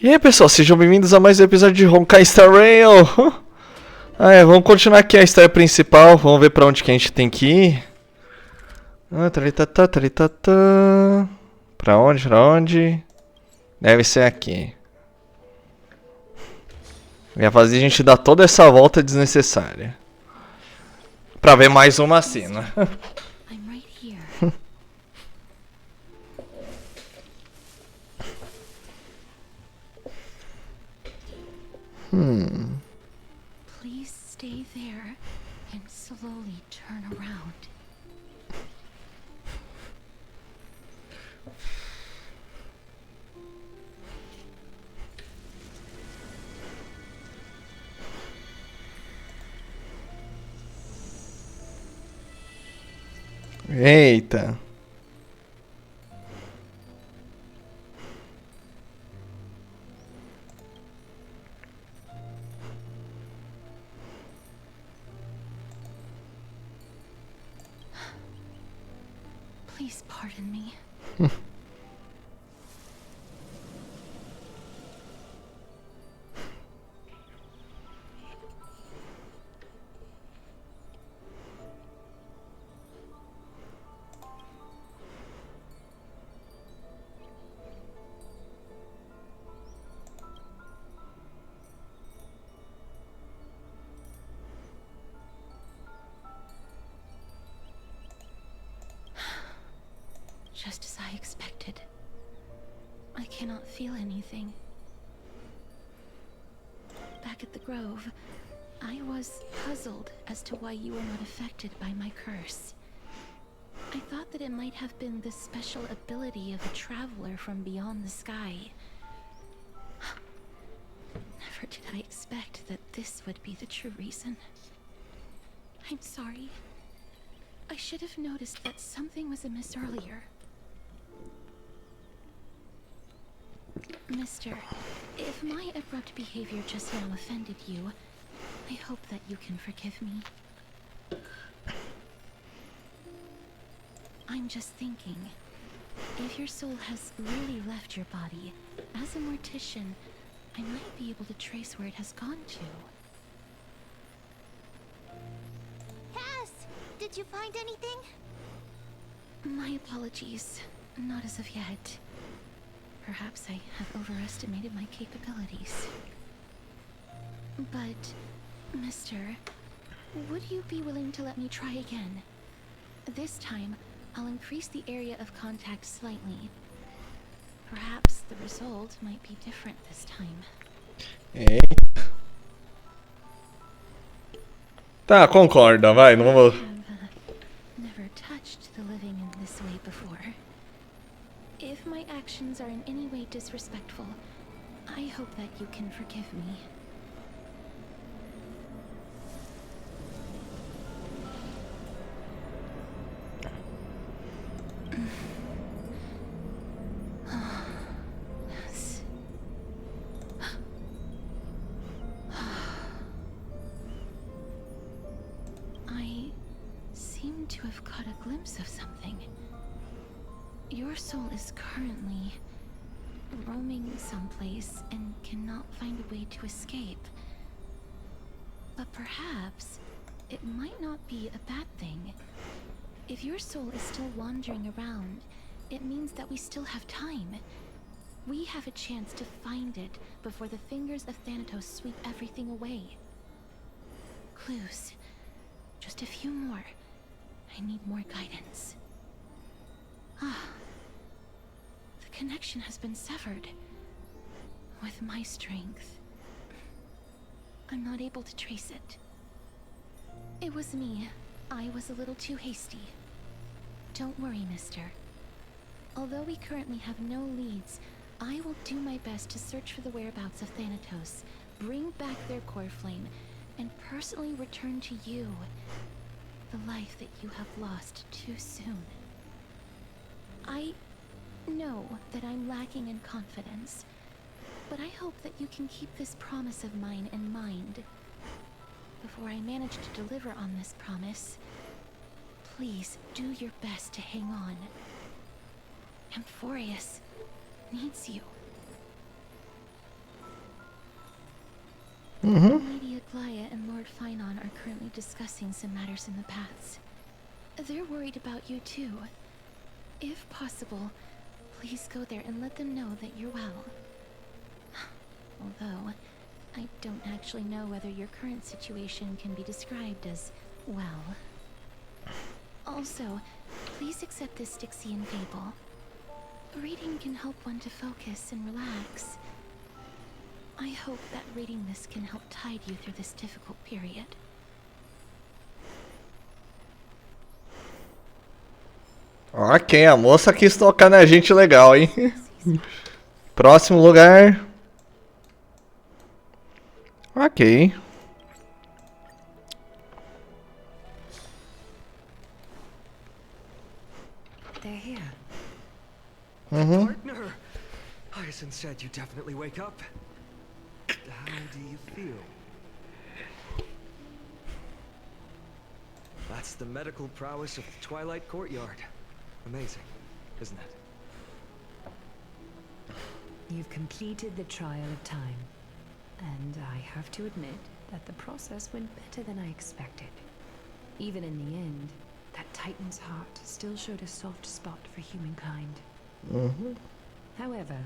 E aí pessoal, sejam bem-vindos a mais um episódio de Honkai Star Rail. Vamos continuar aqui a história principal. Vamos ver pra onde que a gente tem que ir. Talitatá. Pra onde? Pra onde? Deve ser aqui. Ia fazer a gente dar toda essa volta desnecessária pra ver mais uma cena. Please stay there and slowly turn around. Eita. Please pardon me. Just as I expected. I cannot feel anything. Back at the Grove, I was puzzled as to why you were not affected by my curse. I thought that it might have been the special ability of a traveler from beyond the sky. Never did I expect that this would be the true reason. I'm sorry. I should have noticed that something was amiss earlier. Mister, if my abrupt behavior just now offended you, I hope that you can forgive me. I'm just thinking, if your soul has really left your body, as a mortician, I might be able to trace where it has gone to. Cass! Did you find anything? My apologies. Not as of yet. Perhaps I have overestimated my capabilities. But, mister, would you be willing to let me try again? This time, I'll increase the area of contact slightly. Perhaps the result might be different this time. Eita. Tá, concorda, vai, não vou. Never touched the living in this way before. If my actions are in any way disrespectful, I hope that you can forgive me. Yes. I seem to have caught a glimpse of something. Your soul is currently roaming someplace and cannot find a way to escape. But perhaps it might not be a bad thing. If your soul is still wandering around, it means that we still have time. We have a chance to find it before the fingers of Thanatos sweep everything away. Clues. Just a few more. I need more guidance. The connection has been severed. With my strength, I'm not able to trace it. It was me. I was a little too hasty. Don't worry, mister. Although we currently have no leads, I will do my best to search for the whereabouts of Thanatos, bring back their core flame, and personally return to you the life that you have lost too soon. I know that I'm lacking in confidence, but I hope that you can keep this promise of mine in mind. Before I manage to deliver on this promise, please do your best to hang on. Amphorius needs you. Lady Aglaya and Lord Finon are currently discussing some matters in the paths. They're worried about you too. If possible, please go there and let them know that you're well. Although, I don't actually know whether your current situation can be described as well. Also, please accept this Styxian fable. Reading can help one to focus and relax. I hope that reading this can help tide you through this difficult period. Ok, a moça quis tocar na gente legal, hein? Próximo lugar. Ok. They're here. Partner! Hyacinth said you definitely wake up. How do you feel? That's the medical prowess of the Twilight Courtyard. Amazing, isn't it? You've completed the trial of time. And I have to admit that the process went better than I expected. Even in the end, that Titan's heart still showed a soft spot for humankind. However,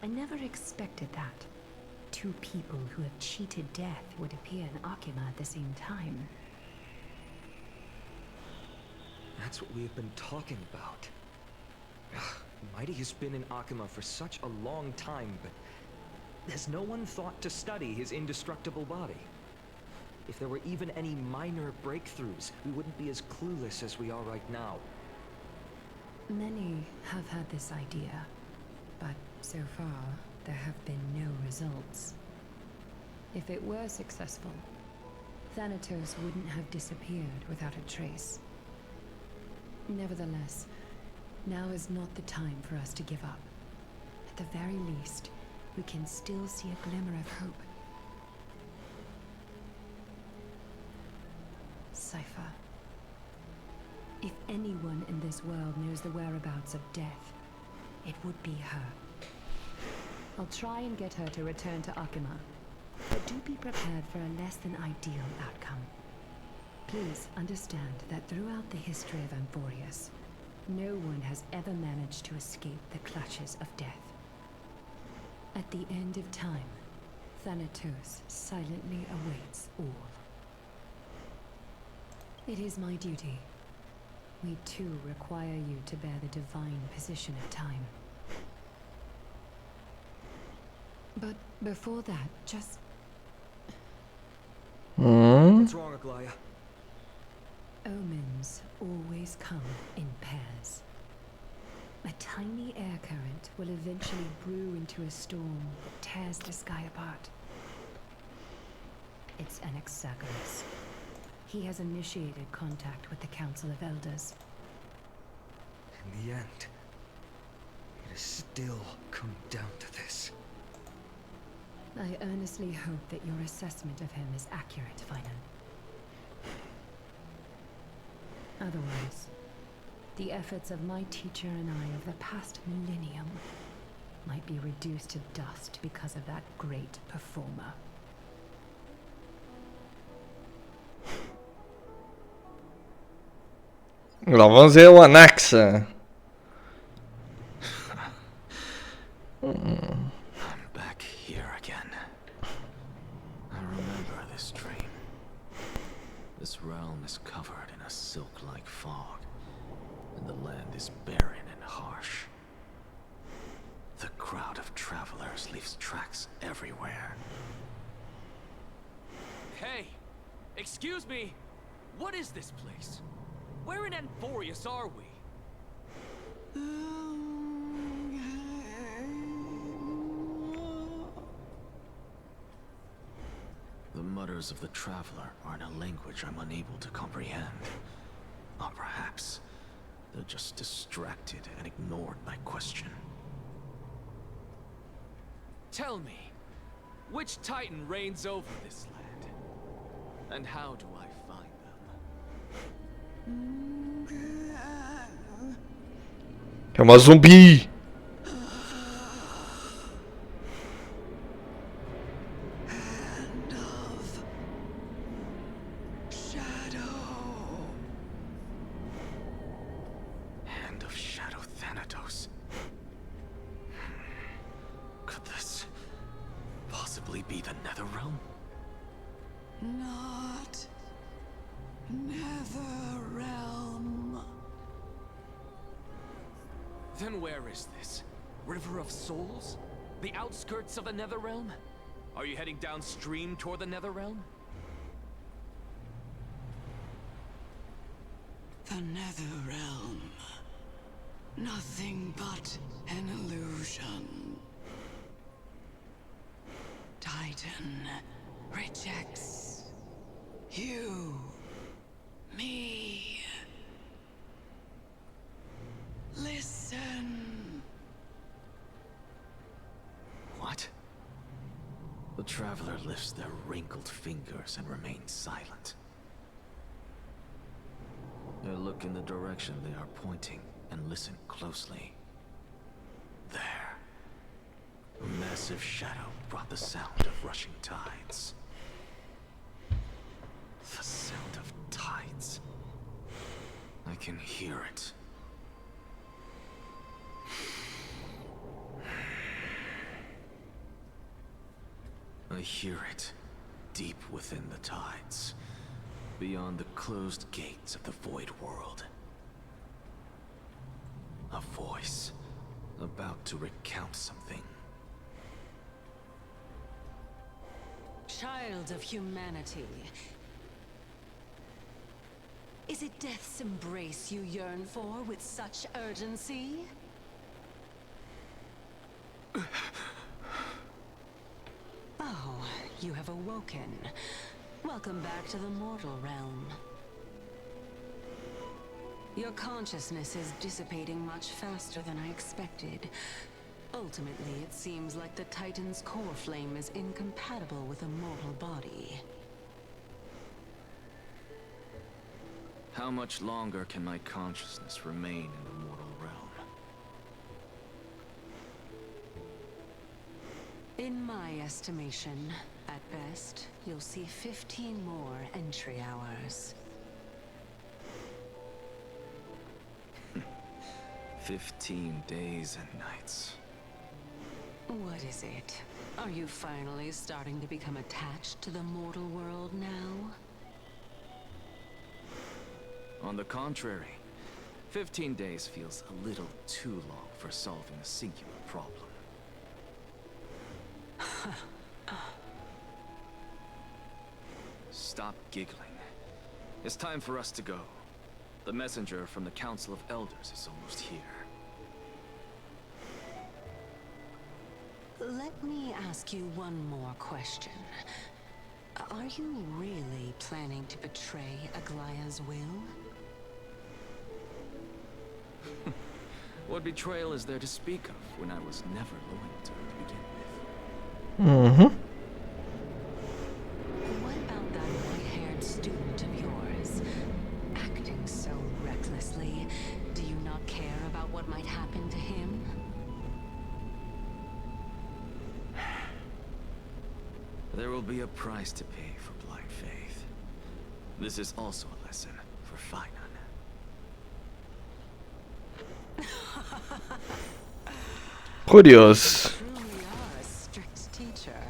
I never expected that. Two people who have cheated death would appear in Akima at the same time. That's what we have been talking about. Mighty has been in Akima for such a long time, but has no one thought to study his indestructible body? If there were even any minor breakthroughs, we wouldn't be as clueless as we are right now. Many have had this idea, but so far, there have been no results. If it were successful, Thanatos wouldn't have disappeared without a trace. Nevertheless, now is not the time for us to give up. At the very least, we can still see a glimmer of hope. Cypher. If anyone in this world knows the whereabouts of death, it would be her. I'll try and get her to return to Akima, but do be prepared for a less than ideal outcome. Please understand that throughout the history of Amphorius, no one has ever managed to escape the clutches of death. At the end of time, Thanatos silently awaits all. It is my duty. We too require you to bear the divine position of time. But before that, just... What's wrong, Aglaya? Omens always come in pairs. A tiny air current will eventually brew into a storm that tears the sky apart. It's Anaxagoras. He has initiated contact with the Council of Elders. In the end, it has still come down to this. I earnestly hope that your assessment of him is accurate, Finan. Otherwise, the efforts of my teacher and I of the past millennium might be reduced to dust because of that great performer. Lá vamos ver o Anaxa. I'm back here again. I remember this dream. This realm is covered in a silk-like fog, and the land is barren and harsh. The crowd of travelers leaves tracks everywhere. Hey! Excuse me! What is this place? Where in Amphorius are we? The mutters of the traveler are in a language I'm unable to comprehend. Or perhaps they're just distracted and ignored my question. Tell me, which Titan reigns over this land? And how do I find them? É uma zumbi. possibly be the Netherrealm? Not Netherrealm. Then where is this? River of Souls? The outskirts of the Netherrealm? Are you heading downstream toward the Netherrealm? The Netherrealm. Nothing but an illusion. Titan rejects you, me. Listen. What? The Traveler lifts their wrinkled fingers and remains silent. They look in the direction they are pointing and listen closely. There. A massive shadow brought the sound of rushing tides. The sound of tides. I can hear it. I hear it, deep within the tides, beyond the closed gates of the Void World. A voice, about to recount something. Child of humanity. Is it death's embrace you yearn for with such urgency? Oh, you have awoken. Welcome back to the mortal realm. Your consciousness is dissipating much faster than I expected. Ultimately, it seems like the Titan's core flame is incompatible with a mortal body. How much longer can my consciousness remain in the mortal realm? In my estimation, at best, you'll see 15 more entry hours. 15 days and nights. What is it? Are you finally starting to become attached to the mortal world now? On the contrary, 15 days feels a little too long for solving a singular problem. Stop giggling. It's time for us to go. The messenger from the Council of Elders is almost here. Let me ask you one more question. Are you really planning to betray Aglaya's will? What betrayal is there to speak of when I was never loyal to her to begin with? Mm-hmm. What about that white-haired student of yours? Acting so recklessly, do you not care about what might happen to him? There will be a price to pay for blind faith. This is also a lesson for Finan. Curioso. Truly are a strict teacher.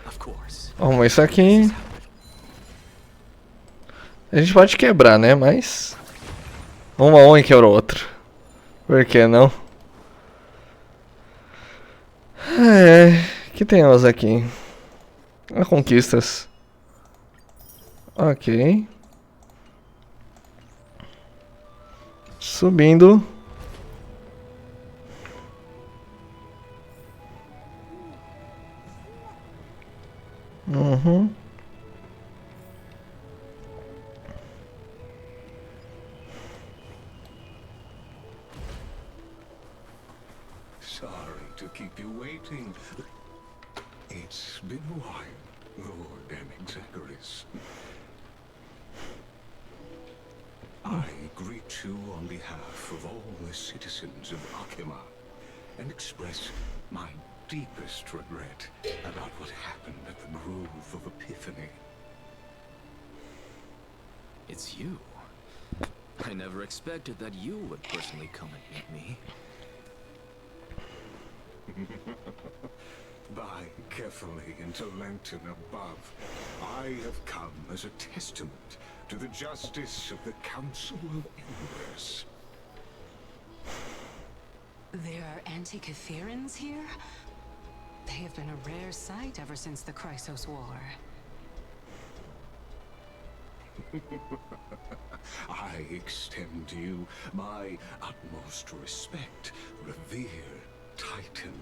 Of course. Vamos, isso aqui a gente pode quebrar, né? Mas uma um quebra o outro. Por que não? O que temos aqui? Conquistas. Ok. Subindo. Uhum. Sorry to keep you waiting. It's been a while, Lord Anexagoras. I greet you on behalf of all the citizens of Akima and express my deepest regret about what happened at the Grove of Epiphany. It's you. I never expected that you would personally come and meet me. By carefully into Lantern above, I have come as a testament to the justice of the Council of Elders. There are Antikytherans here? They have been a rare sight ever since the Chrysos War. I extend to you my utmost respect, revered Titan.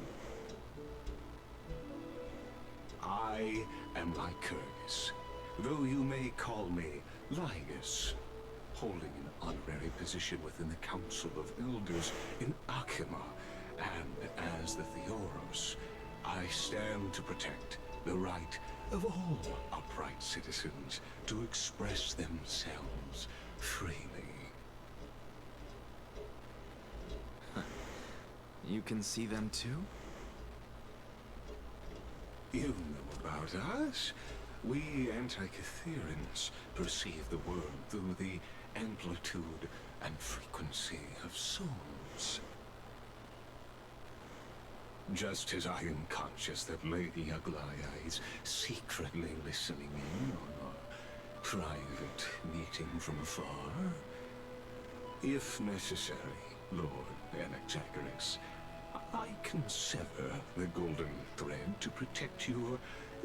I am Lycurgus, though you may call me Lygus, holding an honorary position within the Council of Elders in Akima, and as the Theoros, I stand to protect the right of all upright citizens to express themselves freely. You can see them too? You know about us. We Antikytherans perceive the world through the amplitude and frequency of souls. Just as I am conscious that Lady Aglaia is secretly listening in on our private meeting from afar, if necessary, Lord Anaxagoras, I can sever the golden thread to protect your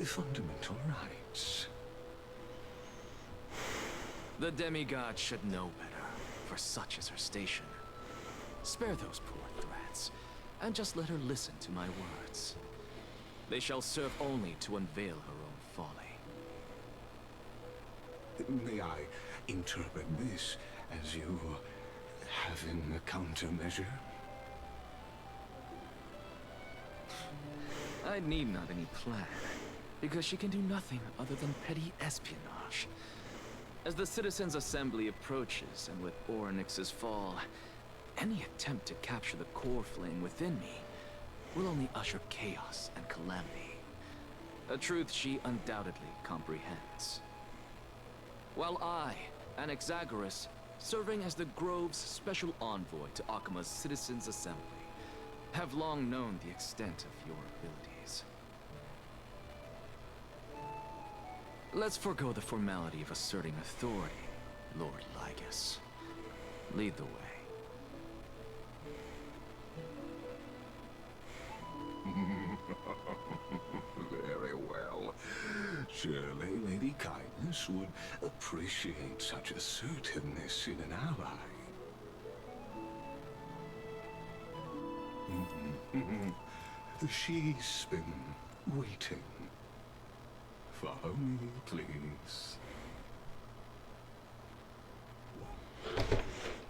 fundamental rights. The demigod should know better, for such is her station. Spare those poor threats, and just let her listen to my words. They shall serve only to unveil her own folly. May I interpret this as you having a countermeasure? I need not any plan, because she can do nothing other than petty espionage. As the Citizens' Assembly approaches, and with Orynyx's fall, any attempt to capture the core flame within me will only usher chaos and calamity. A truth she undoubtedly comprehends. While I, Anaxagoras, serving as the Grove's special envoy to Akima's Citizens' Assembly, have long known the extent of your abilities. Let's forego the formality of asserting authority, Lord Lygus. Lead the way. Very well. Surely Lady Kindness would appreciate such assertiveness in an ally. She's been waiting. Follow me, please.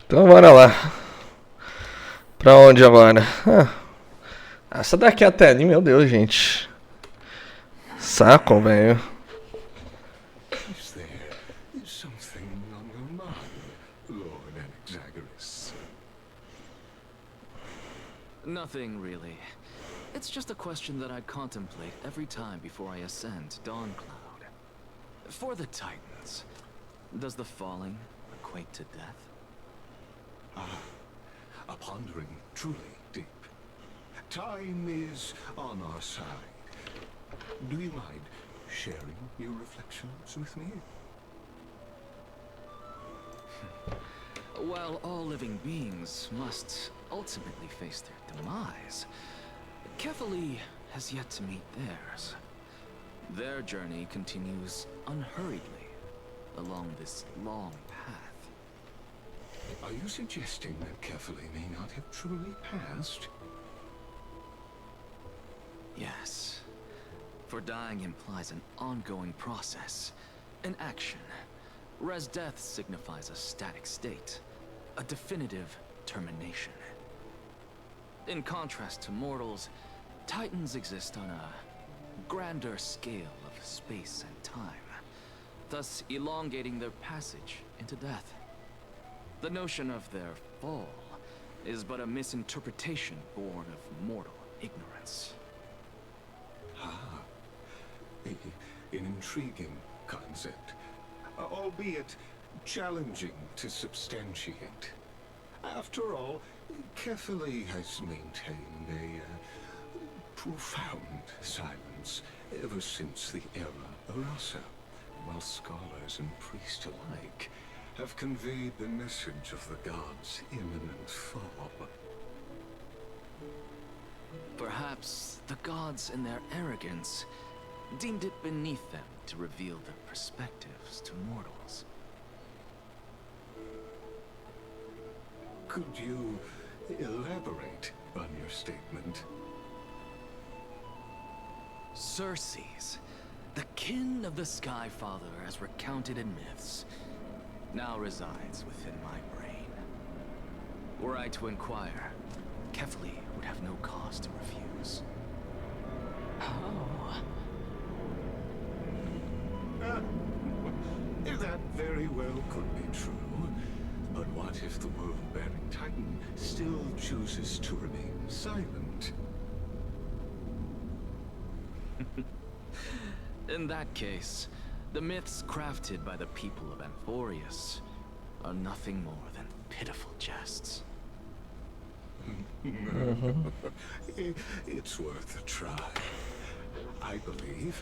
Então bora lá. Pra onde agora? Essa daqui até ali, meu Deus, gente. Saco, velho. Is there something on your mind, Lord Anaxagoras? Nothing, really. It's just a question that I contemplate every time before I ascend to Dawncloud. For the Titans, does the falling equate to death? A pondering truly deep. Time is on our side. Do you mind sharing your reflections with me? While all living beings must ultimately face their demise, Kefali has yet to meet theirs. Their journey continues unhurriedly along this long path. Are you suggesting that Kefali may not have truly passed? Yes. For dying implies an ongoing process, an action. Res death signifies a static state, a definitive termination. In contrast to mortals, Titans exist on a grander scale of space and time, thus elongating their passage into death. The notion of their fall is but a misinterpretation born of mortal ignorance. An intriguing concept, albeit challenging to substantiate. After all, Kefali has maintained a profound silence ever since the era Arasa, while scholars and priests alike have conveyed the message of the gods' imminent fall. Perhaps the gods, in their arrogance, deemed it beneath them to reveal their perspectives to mortals. Could you elaborate on your statement? Circes, the kin of the Sky Father as recounted in myths, now resides within my brain. Were I to inquire, Kefli would have no cause to refuse. Oh. That very well could be true. But what if the world-bearing Titan still chooses to remain silent? In that case, the myths crafted by the people of Amphorius are nothing more than pitiful jests. It's worth a try. I believe,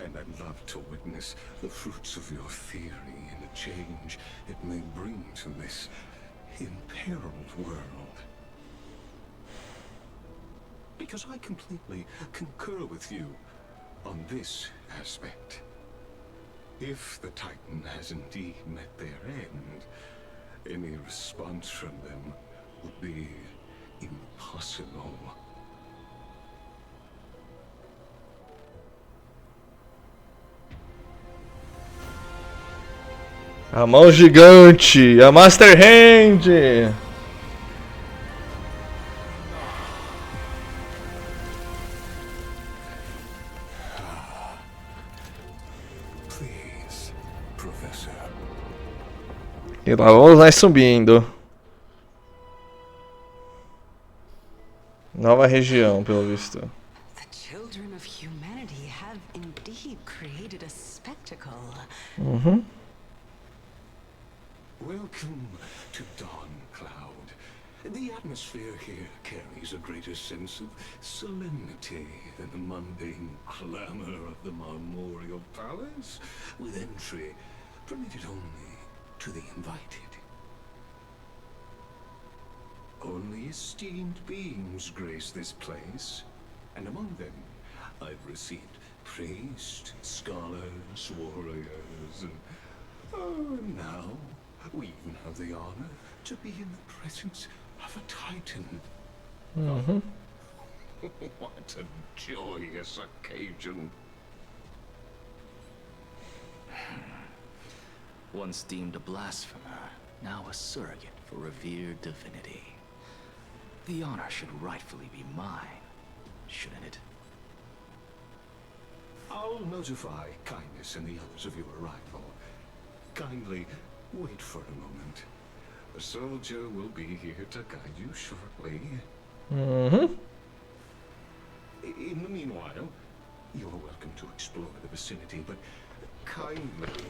and I'd love to witness the fruits of your theory and the change it may bring to this imperiled world. Because I completely concur with you on this aspect. If the Titan has indeed met their end, any response from them would be impossible. A mão gigante, a Master Hand. Please, Professor. E lá vamos nós subindo. Nova região, pelo visto. The children of humanity have indeed created a spectacle. Welcome to Dawn Cloud. The atmosphere here carries a greater sense of solemnity than the mundane clamor of the Marmorial Palace, with entry permitted only to the invited. Only esteemed beings grace this place, and among them I've received priests, scholars, warriors, and now we even have the honor to be in the presence of a Titan. What a joyous occasion. Once deemed a blasphemer, now a surrogate for revered divinity. The honor should rightfully be mine, shouldn't it? I'll notify Kindness and the others of your arrival. Kindly wait for a moment. A soldier will be here to guide you shortly. In the meanwhile, you're welcome to explore the vicinity, but kindly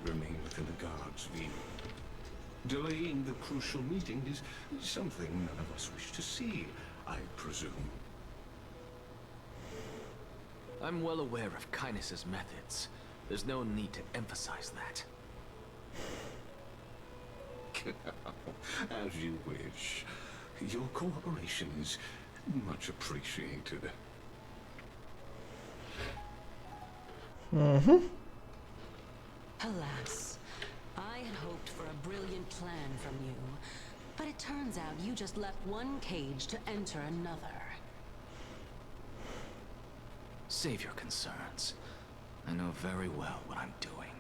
remain within the guard's view. Delaying the crucial meeting is something none of us wish to see, I presume. I'm well aware of Kindness's methods. There's no need to emphasize that. As you wish. Your cooperation is much appreciated. Alas, I had hoped for a brilliant plan from you, but it turns out you just left one cage to enter another. Save your concerns. I know very well what I'm doing.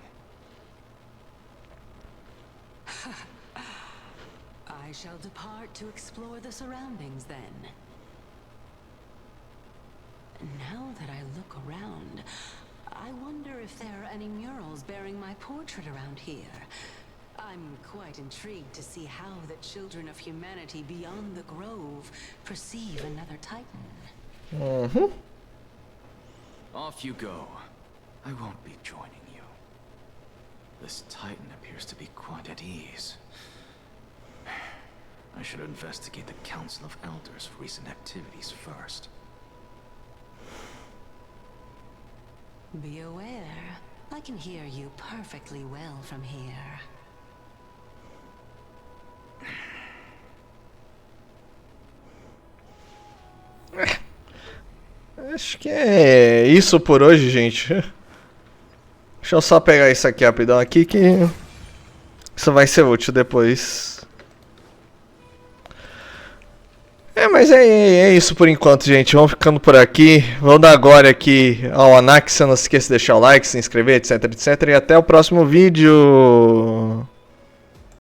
I shall depart to explore the surroundings then. Now that I look around, I wonder if there are any murals bearing my portrait around here. I'm quite intrigued to see how the children of humanity beyond the grove perceive another Titan. Off you go. I won't be joining you. This Titan appears to be quite at ease. I should investigate the Council of Elders' recent activities first. Be aware. I can hear you perfectly well from here. Acho que é isso por hoje, gente. Deixa eu só pegar isso aqui rapidão aqui que isso vai ser útil depois. Mas é isso por enquanto, gente. Vamos ficando por aqui. Vamos dar agora aqui ao Anax. Não se esqueça de deixar o like, se inscrever, etc, etc. E até o próximo vídeo.